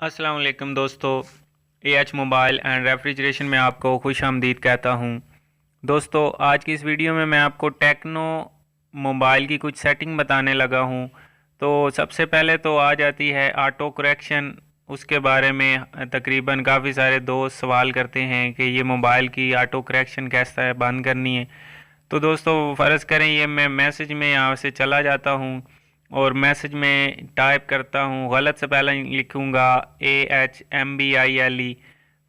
अस्सलाम वालेकुम दोस्तों, एएच मोबाइल एंड रेफ्रिजरेशन में आपको खुश आमदीद कहता हूँ। दोस्तों, आज की इस वीडियो में मैं आपको टेक्नो मोबाइल की कुछ सेटिंग बताने लगा हूँ। तो सबसे पहले तो आ जाती है ऑटो करेक्शन। उसके बारे में तकरीबन काफ़ी सारे दोस्त सवाल करते हैं कि ये मोबाइल की ऑटो करेक्शन कैसा है, बंद करनी है। तो दोस्तों, फ़र्ज़ करें ये मैं मैसेज में यहाँ से चला जाता हूँ और मैसेज में टाइप करता हूँ, गलत से पहले लिखूँगा AHMBILE।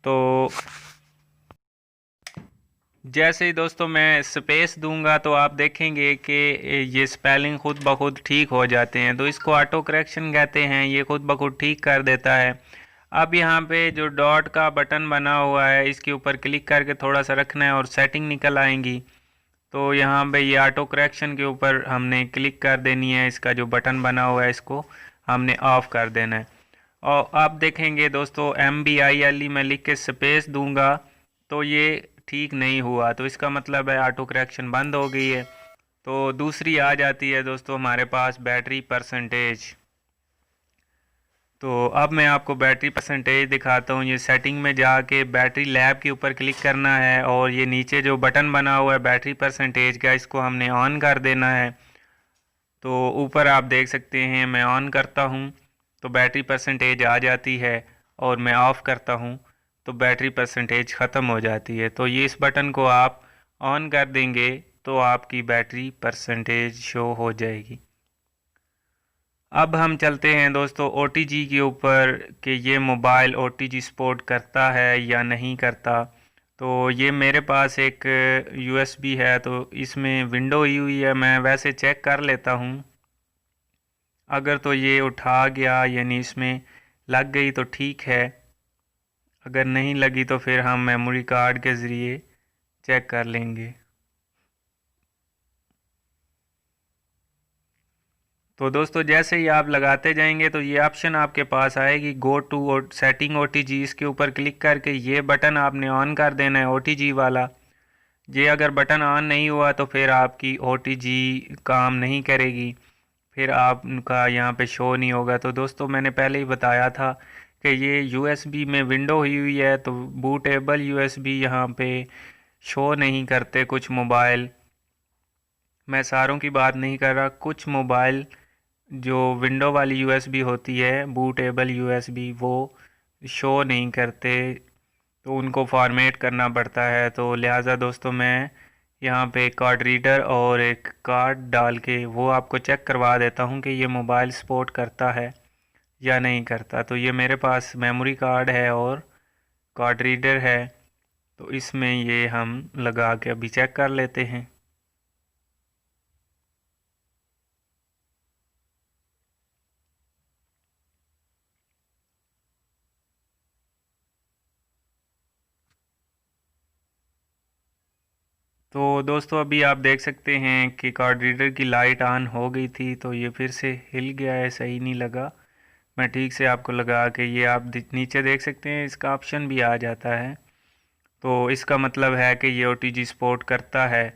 तो जैसे ही दोस्तों मैं स्पेस दूंगा तो आप देखेंगे कि ये स्पेलिंग खुद ब खुद ठीक हो जाते हैं। तो इसको ऑटो करेक्शन कहते हैं, ये खुद ब खुद ठीक कर देता है। अब यहाँ पे जो डॉट का बटन बना हुआ है इसके ऊपर क्लिक करके थोड़ा सा रखना है और सेटिंग निकल आएंगी। तो यहाँ पे ये ऑटो करेक्शन के ऊपर हमने क्लिक कर देनी है, इसका जो बटन बना हुआ है इसको हमने ऑफ़ कर देना है। और आप देखेंगे दोस्तों MBILE मैं लिख के स्पेस दूंगा तो ये ठीक नहीं हुआ, तो इसका मतलब है ऑटो करेक्शन बंद हो गई है। तो दूसरी आ जाती है दोस्तों हमारे पास बैटरी परसेंटेज। तो अब मैं आपको बैटरी परसेंटेज दिखाता हूँ। ये सेटिंग में जाके बैटरी लैब के ऊपर क्लिक करना है और ये नीचे जो बटन बना हुआ है बैटरी परसेंटेज का, इसको हमने ऑन कर देना है। तो ऊपर आप देख सकते हैं, मैं ऑन करता हूँ तो बैटरी परसेंटेज आ जाती है और मैं ऑफ़ करता हूँ तो बैटरी परसेंटेज ख़त्म हो जाती है। तो ये इस बटन को आप ऑन कर देंगे तो आपकी बैटरी परसेंटेज शो हो जाएगी। अब हम चलते हैं दोस्तों OTG के ऊपर कि ये मोबाइल OTG सपोर्ट करता है या नहीं करता। तो ये मेरे पास एक USB है, तो इसमें विंडो ही हुई है, मैं वैसे चेक कर लेता हूँ। अगर तो ये उठा गया यानी इसमें लग गई तो ठीक है, अगर नहीं लगी तो फिर हम मेमोरी कार्ड के ज़रिए चेक कर लेंगे। तो दोस्तों, जैसे ही आप लगाते जाएंगे तो ये ऑप्शन आपके पास आएगी गो टू सेटिंग OTG। इसके ऊपर क्लिक करके ये बटन आपने ऑन कर देना है OTG वाला। ये अगर बटन ऑन नहीं हुआ तो फिर आपकी OTG काम नहीं करेगी, फिर आपका यहाँ पे शो नहीं होगा। तो दोस्तों, मैंने पहले ही बताया था कि ये USB में विंडो हुई है, तो बूटेबल USB यहाँ पे शो नहीं करते कुछ मोबाइल। मैं सारों की बात नहीं कर रहा, कुछ मोबाइल जो विंडो वाली USB होती है बूटेबल USB, वो शो नहीं करते, तो उनको फॉर्मेट करना पड़ता है। तो लिहाजा दोस्तों, मैं यहाँ पे कार्ड रीडर और एक कार्ड डाल के वो आपको चेक करवा देता हूँ कि ये मोबाइल सपोर्ट करता है या नहीं करता। तो ये मेरे पास मेमोरी कार्ड है और कार्ड रीडर है, तो इसमें ये हम लगा के अभी चेक कर लेते हैं। तो दोस्तों, अभी आप देख सकते हैं कि कार्ड रीडर की लाइट ऑन हो गई थी, तो ये फिर से हिल गया है, सही नहीं लगा। मैं ठीक से आपको लगा के ये आप नीचे देख सकते हैं, इसका ऑप्शन भी आ जाता है। तो इसका मतलब है कि ये OTG सपोर्ट करता है।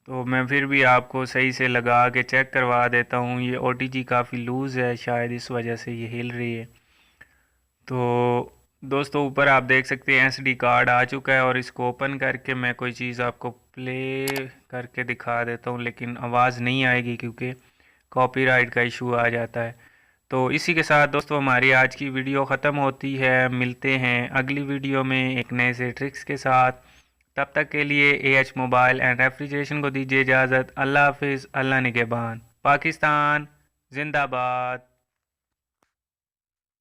तो मैं फिर भी आपको सही से लगा के चेक करवा देता हूँ। ये OTG काफ़ी लूज़ है, शायद इस वजह से ये हिल रही है। तो दोस्तों, ऊपर आप देख सकते हैं SD कार्ड आ चुका है और इसको ओपन करके मैं कोई चीज़ आपको प्ले करके दिखा देता हूँ, लेकिन आवाज़ नहीं आएगी क्योंकि कॉपीराइट का इशू आ जाता है। तो इसी के साथ दोस्तों हमारी आज की वीडियो ख़त्म होती है। मिलते हैं अगली वीडियो में एक नए से ट्रिक्स के साथ। तब तक के लिए AH मोबाइल एंड रेफ्रिजरेशन को दीजिए इजाज़त। अल्लाह हाफिज़, अल्लाह निगहबान। पाकिस्तान जिंदाबाद।